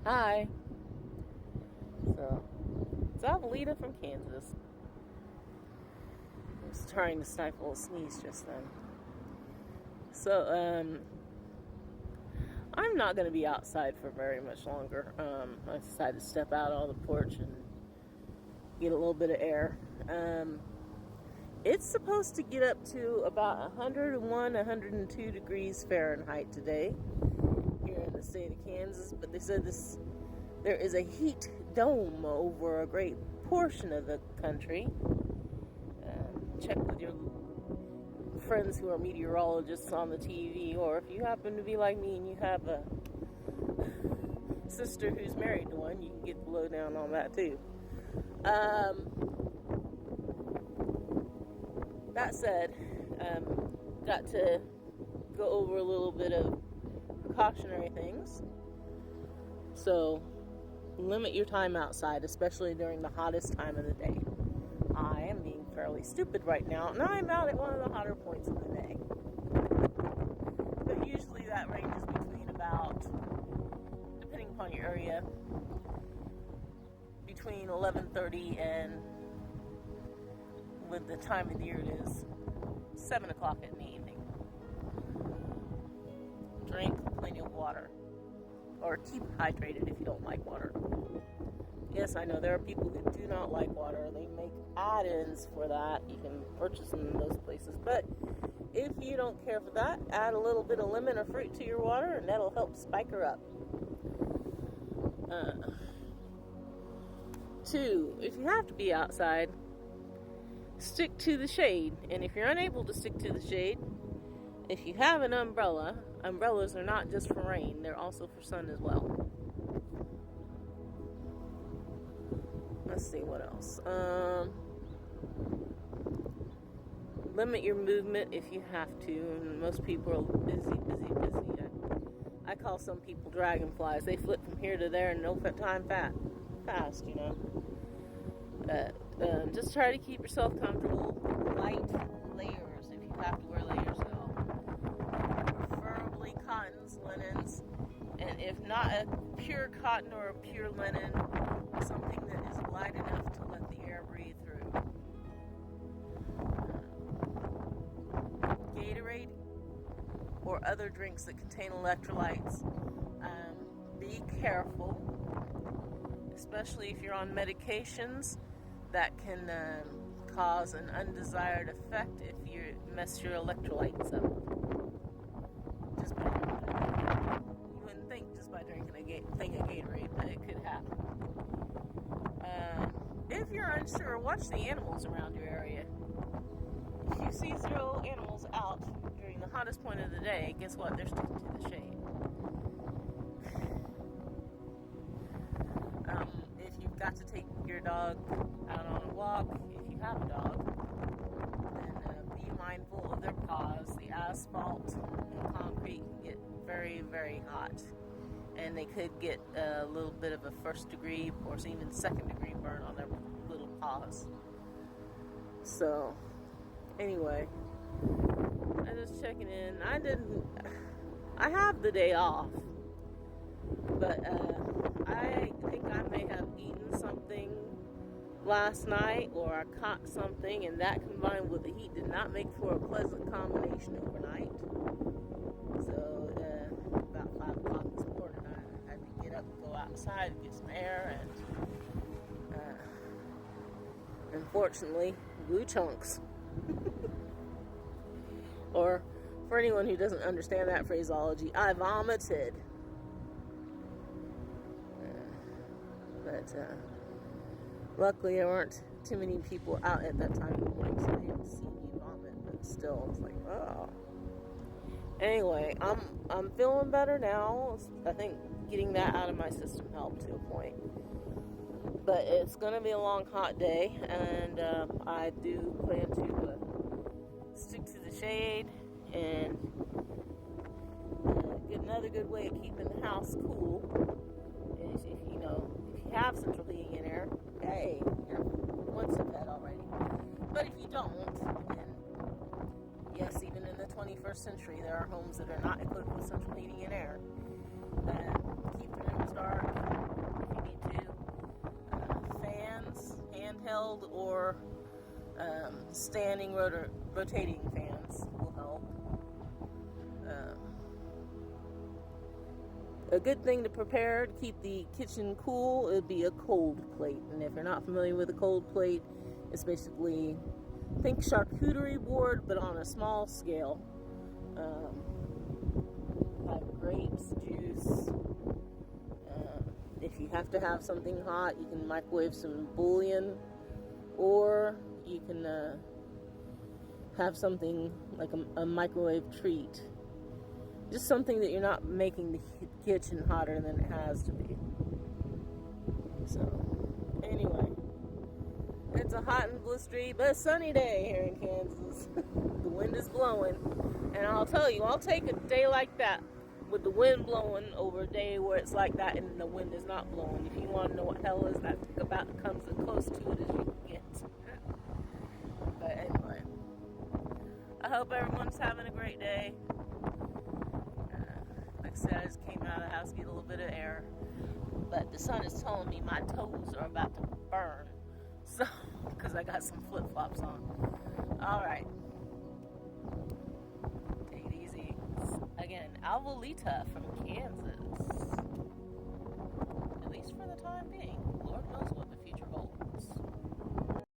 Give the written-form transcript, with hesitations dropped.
Hi. So, it's Avelita from Kansas. I was trying to stifle a sneeze just then. So, I'm not going to be outside for very much longer. I decided to step out on the porch and get a little bit of air. It's supposed to get up to about 101, 102 degrees Fahrenheit today here in the state of Kansas, but they said there is a heat dome over a great portion of the country. Check with your friends who are meteorologists on the TV, or if you happen to be like me and you have a sister who's married to one, you can get the lowdown on that too. That said, got to go over a little bit of precautionary things. So, limit your time outside, especially during the hottest time of the day. I am being fairly stupid right now, and I'm out at one of the hotter points of the day. But usually that ranges between about, depending upon your area, between 11:30 and, with the time of the year it is, 7 o'clock in the evening. Drink plenty of water. Or keep hydrated if you don't like water. Yes, I know there are people who do not like water. They make add-ins for that. You can purchase them in those places. But if you don't care for that, add a little bit of lemon or fruit to your water, and that'll help spike her up. 2, if you have to be outside, stick to the shade. And if you're unable to stick to the shade, if you have an umbrella, umbrellas are not just for rain, they're also for sun as well. Let's see what else. Limit your movement if you have to. And most people are busy. I call some people dragonflies. They flip from here to there in no time fast, you know. Just try to keep yourself comfortable. Light layers if you have to wear layers though. Preferably cottons, linens, and if not a pure cotton or a pure linen, something that is light enough to let the air breathe through. Gatorade or other drinks that contain electrolytes. Be careful, especially if you're on medications that can cause an undesired effect if you mess your electrolytes up. You wouldn't think just by drinking a thing of Gatorade, but it could happen. If you're unsure, watch the animals around your area. If you see 0 animals out during the hottest point of the day, guess what? They're sticking to the shade. If you've got to take your dog out on a walk, if you have a dog, then be mindful of their paws. The asphalt and concrete can get very, very hot, and they could get a little bit of a 1st degree or even 2nd degree burn on their little paws. So, anyway, I'm just checking in. I have the day off, but I think I may have eaten something last night, or I caught something, and that combined with the heat did not make for a pleasant combination overnight. So about 5 o'clock this morning I had to get up and go outside and get some air, and unfortunately blue chunks. Or for anyone who doesn't understand that phraseology, I vomited. But luckily there weren't too many people out at that time of the morning, so they didn't see me vomit. But still, it's like, oh. Anyway, I'm feeling better now. I think getting that out of my system helped to a point. But it's going to be a long, hot day, and I do plan to stick to the shade and get another good way of keeping the house cool. Is if you have central heating and air, hey, you're one step ahead already. But if you don't, and yes, even in the 21st century, there are homes that are not equipped with central heating and air. Keep the rooms dark, standing rotating fans will help. A good thing to prepare to keep the kitchen cool would be a cold plate. And if you're not familiar with a cold plate, it's basically, think charcuterie board, but on a small scale. Have grapes, juice. If you have to have something hot, you can microwave some bouillon, or you can have something like a microwave treat. Just something that you're not making the kitchen hotter than it has to be. So, anyway, it's a hot and blistery but sunny day here in Kansas. The wind is blowing, and I'll tell you, I'll take a day like that with the wind blowing over a day where it's like that and the wind is not blowing. If you want to know what hell is, that about comes as close to it as you can get. But anyway, I hope everyone's having a great day. Like I said, I just came out of the house to get a little bit of air, but the sun is telling me my toes are about to burn, so because I got some flip-flops on. All right, take it easy. Again, Alvalita from Kansas, at least for the time being. Lord knows what